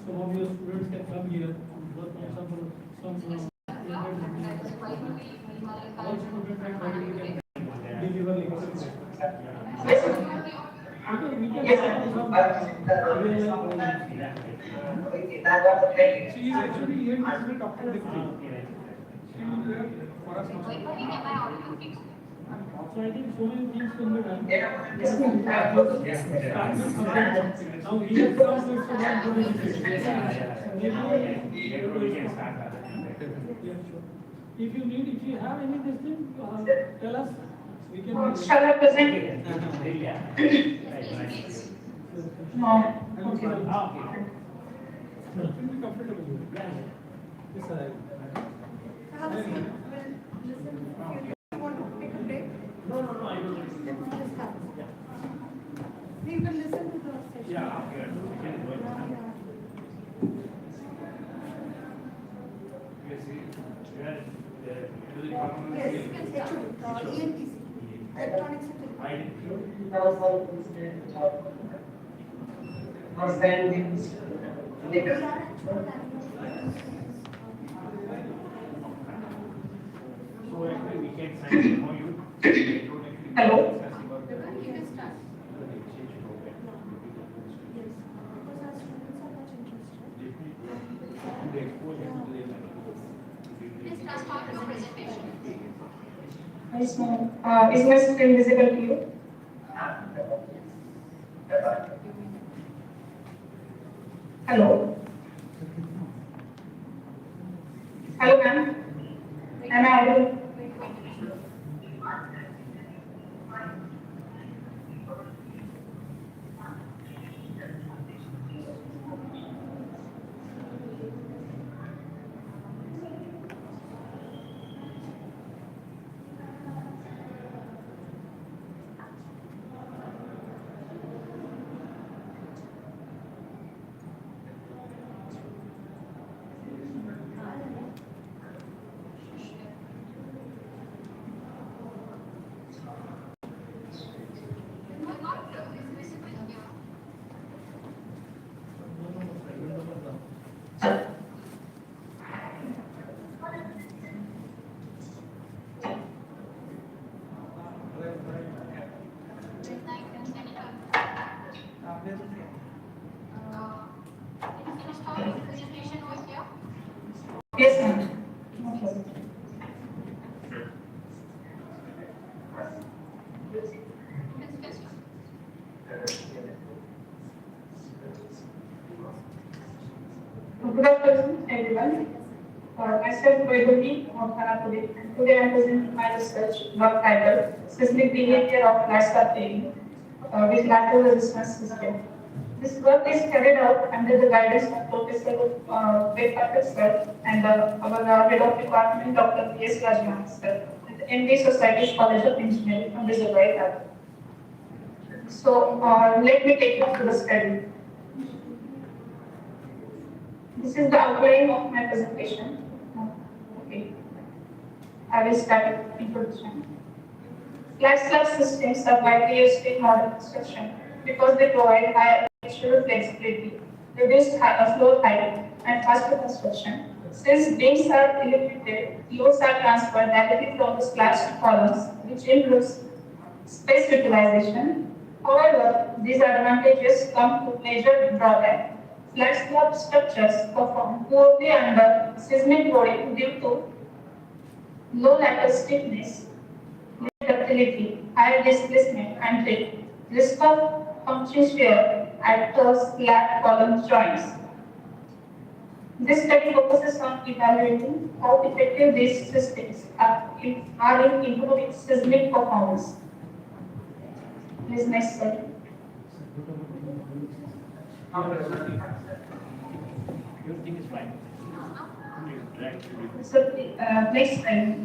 some of your students can come here, work on some all students and faculty can deliver lectures. Okay, we can start some real life problems. She is actually here to be Dr. Dikti. She will be there for us also. So I think so many things can be done. Start with something. Now we have come to it's about maybe we can start. Yeah, sure. If you have any this thing, tell us. We can. Shall I present? No. Okay. Feel comfortable. Yes, sir. No, I don't. Yeah. You can listen to the session. Yeah, okay. Yes, you can start. ENTC, electronics and So actually we can sign for you. Hello. you can start. Yes, because our students are much interested. Yes, ma'am. Is my screen visible to you? Hello. Hello, ma'am. Am I audible? Yes, ma'am. Okay. Good afternoon, everyone. Myself, Vaibhavi Khanapudi. Today I am presenting my research work titled Seismic Behavior of Flashback TAE with Lateral Resistance System. This work is carried out under the guidance of Professor Vaibhavi sir and our head of department, Dr. P.S. Rajman sir, with MD Society College of Engineering from Vizag. So let me take you through the study. This is the outline of my presentation. Okay. I will start with introduction. Flat slab systems are widely used in modern construction because they provide higher structural flexibility, reduced floor height, and faster construction. Since beams are illuminated, loads are transferred directly from the slabs to columns, which improves space utilization. However, these advantages come to major drawback. Flat slab structures perform poorly under seismic loading due to low lateral stiffness, low ductility, higher displacement, and risk of puncture shear at the slab column joints. This study focuses on evaluating how effective these systems are in improving seismic performance. Please, next slide. Everything is fine. So, next slide.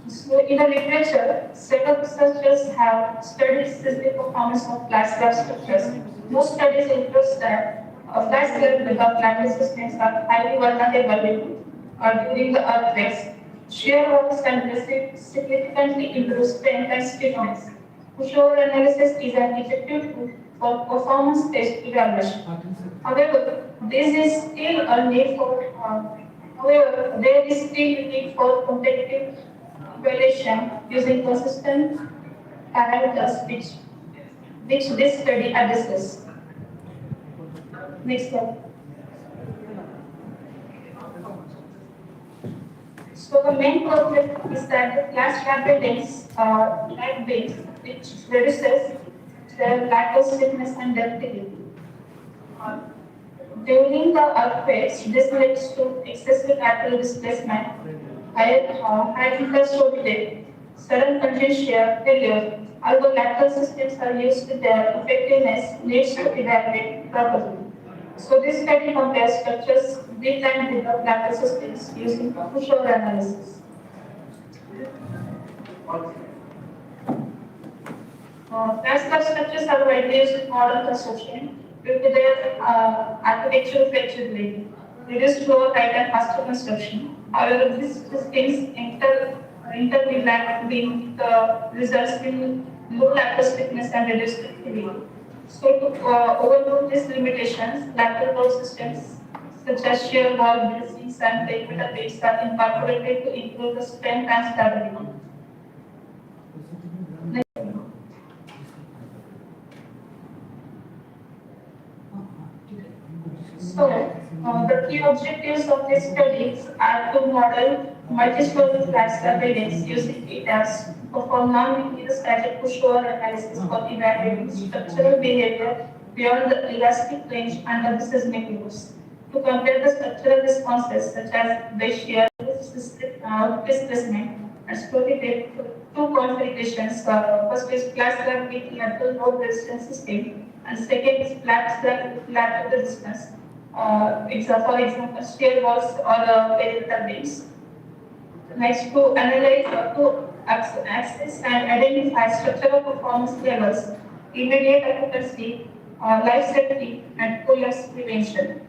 So, in the literature, several researchers have studied seismic performance of flat slab structures. Most studies indicate that flat slab with lateral systems are highly vulnerable during the earthquakes. Shear walls can significantly improve strength and stiffness. Pushover analysis is an effective tool for performance test evaluation. However, there is still need for competitive evaluation using consistent parameters which this study addresses. Next slide. So the main problem is that the class rapid lag base, which reduces the lateral stiffness and ductility. During the earthquakes, this leads to excessive lateral displacement, high infrastructure, sudden congestion, failure. Although lateral systems are used, their effectiveness needs to evaluate properly. So this study compares structures with and without lateral systems using pushover analysis. Vascular structures are widely used in modern construction due to their architectural flexibility, reduced flow height and faster construction. However, these systems interrelate with results in low lateral stiffness and reduced flexibility. So to overcome these limitations, lateral load systems such as shear wall bracings and perimeter plates are incorporated to improve the strength and stability. So, the key objectives of this studies are to model multi-story flat slab buildings using ADAS, perform non-linear static pushover analysis for evaluating structural behavior beyond the elastic range under the seismic loads, to compare the structural responses such as base shear, displacement, and slowly take two configurations. First is flat slab with lateral load resistance system, and second is flat slab with lateral resistance. For example, shear walls or perimeter beams. Next, to analyze to access and identify structural performance levels, immediate occupancy, life safety, and collapse prevention.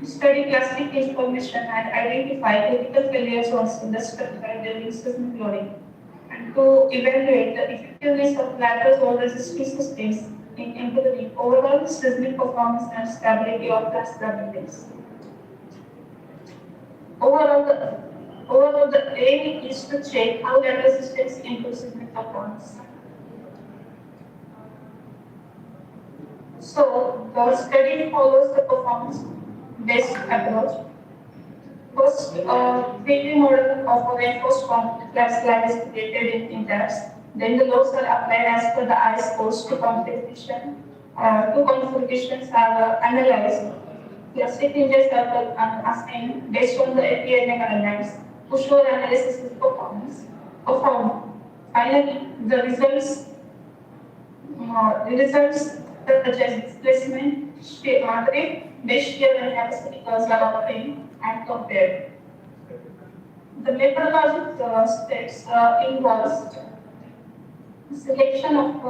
To study plastic information and identify critical failure zones in the structure during seismic loading, and to evaluate the effectiveness of lateral load resisting systems in improving overall seismic performance and stability of flat slab buildings. Overall, the aim is to check how lateral systems improve seismic performance. So, the study follows the performance-based approach. First, 3D model of a reinforced concrete flat slab is created in tabs. Then the loads are applied as per the IS codes to configuration. Two configurations are analyzed. Plastic hinges are assigned based on the API guidelines. Pushover analysis is performed. Finally, the results such as displacement, drift, base shear, and capacity curves are obtained and compared. The methodologic steps involves selection of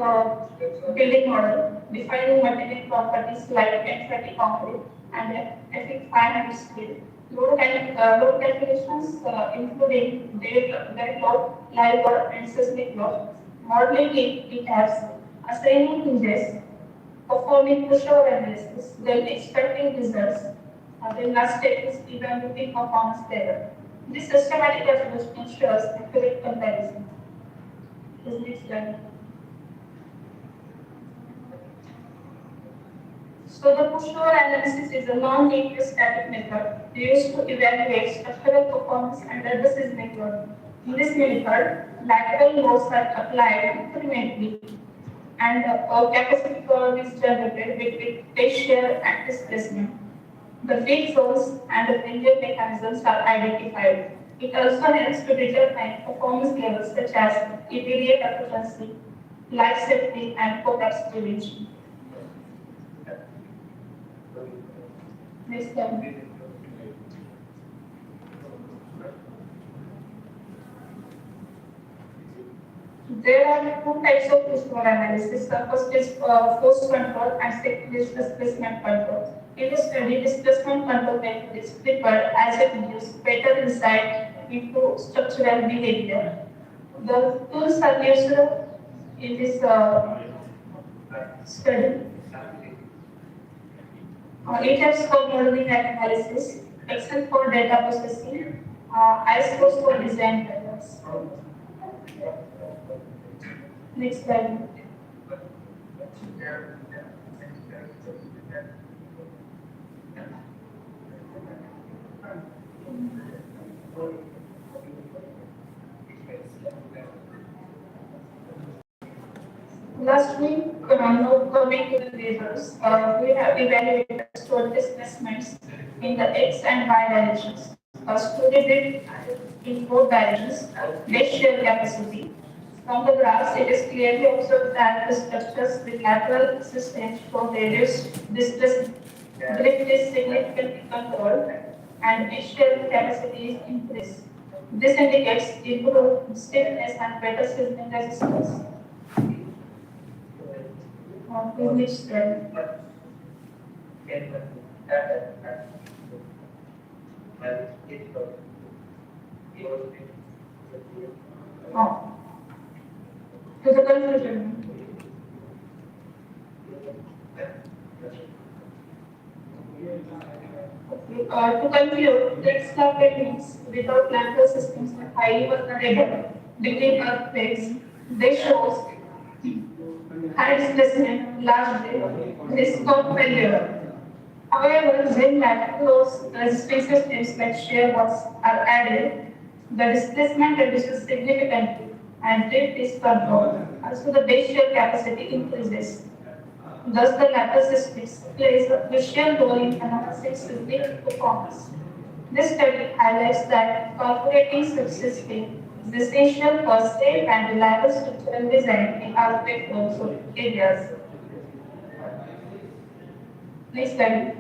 building model, defining material properties like emphatic concrete and F500 steel. Load calculations including dead load, live load, and seismic load. Modeling it has assigning hinges, performing pushover analysis, then expecting results. Then last step is evaluating performance level. This systematic approach ensures accurate comparison. This next slide. So the pushover analysis is a non-linear static method used to evaluate structural performance under the seismic load. In this method, lateral loads are applied incrementally and a capacity curve is generated between base shear and displacement. The weak zones and the failure mechanisms are identified. It also helps to determine performance levels such as immediate occupancy, life safety, and collapse prevention. Next slide. There are two types of pushover analysis. The first is force control and second is displacement control. In this study, displacement control method is preferred as it gives better insight into structural behavior. The tools are used in this study. It has for modeling and analysis, Excel for data processing, iSport for design purpose. Next slide. Last week, now coming to the labels, we have evaluated stored displacements in the x and y directions. Stored it in both directions, base shear capacity. From the graphs, it is clearly observed that the structures with lateral systems show reduced displacement. Drift is significantly controlled and base shear capacity is increased. This indicates improved stiffness and better seasoning resistance. Which slide? Oh, to the conclusion. To conclude, text techniques without lateral systems are highly vulnerable between earthquakes. They show high displacement, large risk of failure. However, when lateral resistance systems like shear blocks are added, the displacement reduces significantly and drift is controlled. Also, the base shear capacity increases. Thus, the lateral systems plays a crucial role in enhancing seismic performance. This study highlights that incorporating successfully is essential for safe and reliable structural design in earthquake-prone areas. Next study.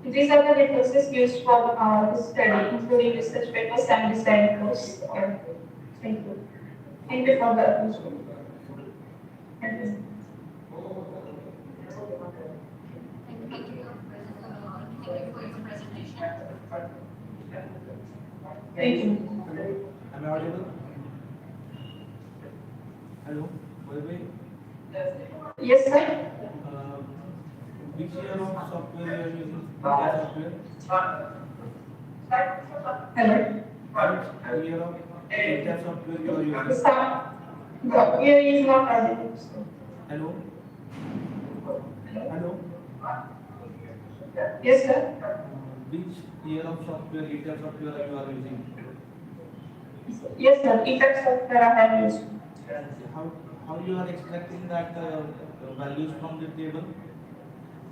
These are the resources used for this study, including research papers and design course. Thank you. Thank you for the attention. Thank you. Thank you for your presentation. Thank you. Am I audible? Hello, Bhavi. Yes, sir. Which year of software you are using? Software? Hello. Which year of data software you are using? Sir, the ear is not audible. Hello? Hello? Yes, sir. Which year of software, data software you are using? Yes, sir. Effects software I have used. How you are extracting that values from the table?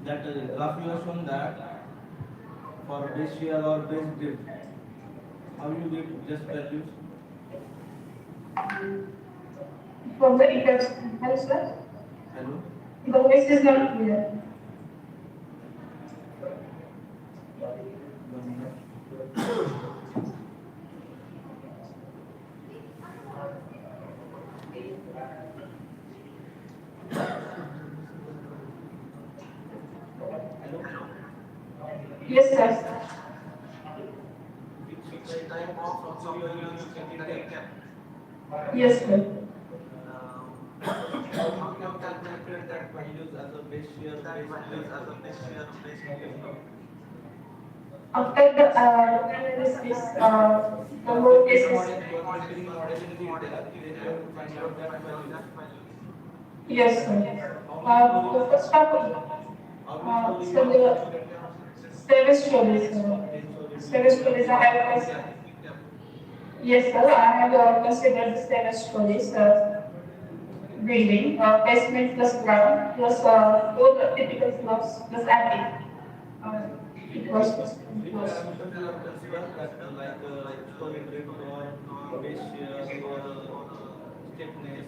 That graph you have shown that for base year or base drift. How you get just values? From the effects. Hello, sir. Hello? The voice is not clear. Hello? Yes, sir. Which type of software you are using? Yes, sir. How you have calculated that values as a base year, base drift? After the analysis, the whole case is. You are preparing model in detail, then you have to find out that values. Yes, sir. The first How so the service stories. Service stories I have considered. Yes, sir. I have considered the service stories. Building, basement plus ground plus all the typical floors plus attic. It was which parameters you have considered that like story drift or base shear or stiffness?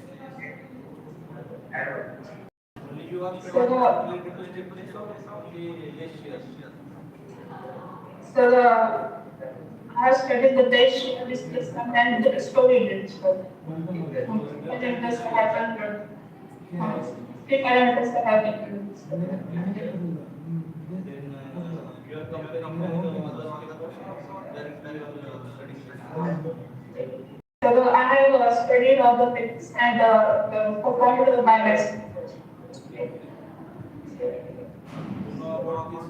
Only you are so the calculated to stiffness or only base shear? so the I have studied the base displacement and the story build. So parameters have been three parameters have been Then you are comparing with the other papers that you are studying. So I have studied all the things and performed my best. You know about this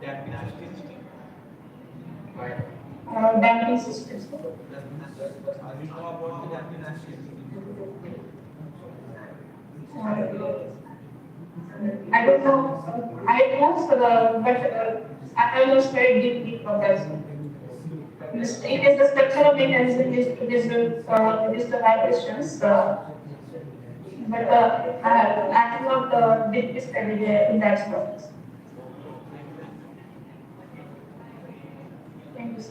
damping system? Banking systems. You know about the damping system? I don't know. I know, but I have not studied deeply for that. It is the structural mechanism it is the vibrations, but I have not deeply studied in that stuff. Thank you.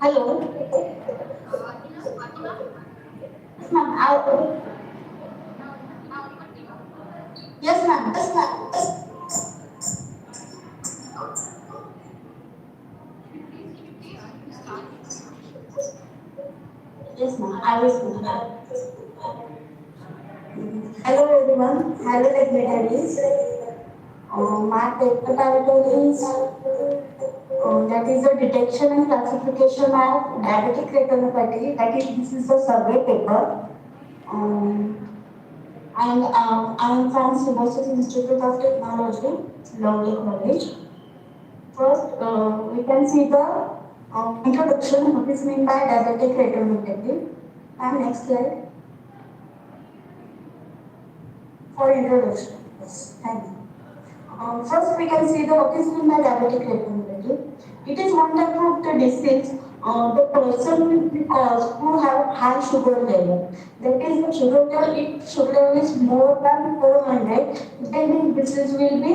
Hello. Yes, ma'am. Yes, ma'am. Yes, ma'am. Yes, ma'am. I will speak. Hello, everyone. Hello, dignitaries. My paper title is that is the detection and classification of diabetic retinopathy. That is, this is the survey paper. And I'm from Symbiosis Institute of Technology, Lovely College. First, we can see the introduction, what is meant by diabetic retinopathy. And next slide for introduction. Yes, thank you. First, we can see the what is meant by diabetic retinopathy. It is one type of the disease the person because who have high sugar level. That is the sugar level. If sugar level is more than 400, then the disease will be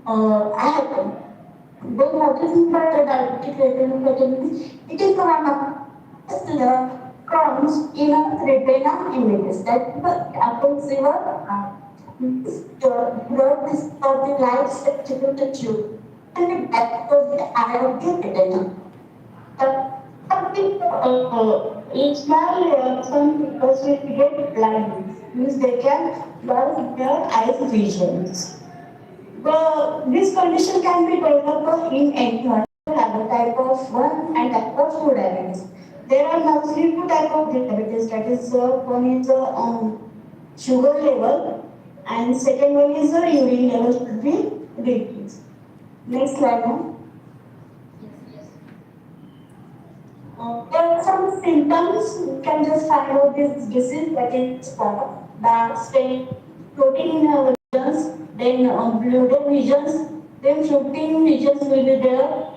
happen. Then what is meant by the diabetic retinopathy? It is one of the crumbs in a retina images that happens in a blood is for the light structure to tube and the back of the eye of the retina. Each now some people will get blindness, means they can lose their eyes visions. This condition can be developed in anyone who have a type of 1 and type of 2 diabetes. There are mostly two type of diabetes, that is one is sugar level and second one is the urine level should be decreased. Next slide now. There are some symptoms. You can just find out this disease that is dark stain, protein in our visions, then bloated visions, then floating visions will be there,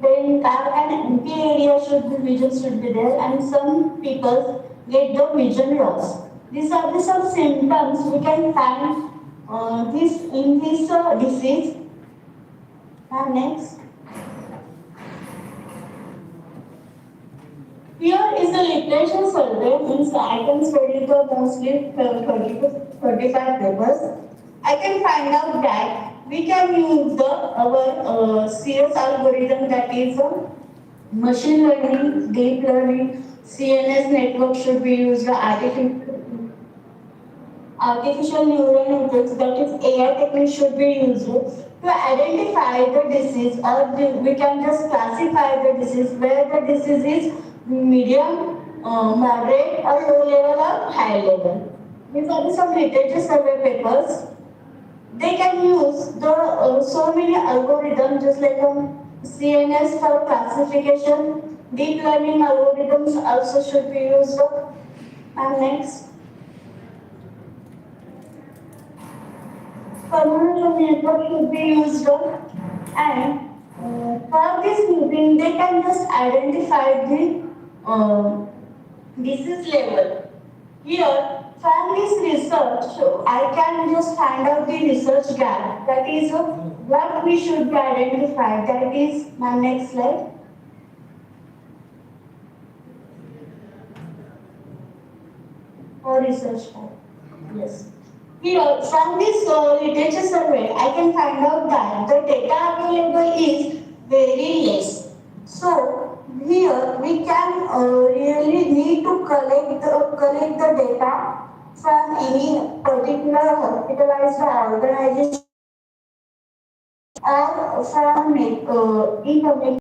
then dark and empty area visions should be there, and some people get the vision loss. These are the some symptoms we can find this in this disease. Next. Here is the literature survey, means I can study the mostly 30 to 35 papers. I can find out that we can use the our CS algorithm, that is machine learning, deep learning, CNS network should be used, artificial neural networks, that is AI technique should be used to identify the disease, or we can just classify the disease where the disease is medium, moderate or low level or high level. These are some literature survey papers. they can use the so many algorithms just like CNS for classification. Deep learning algorithms also should be used. And next, convolutional network should be used. And for this using, they can just identify the disease level. Here, from this research, I can just find out the research gap. That is what we should be identified. That is my next slide. Or research gap. Yes. Here, from this literature survey, I can find out that the data available is very less. So, here we can really need to collect the data from any particular hospitalized organization or from information.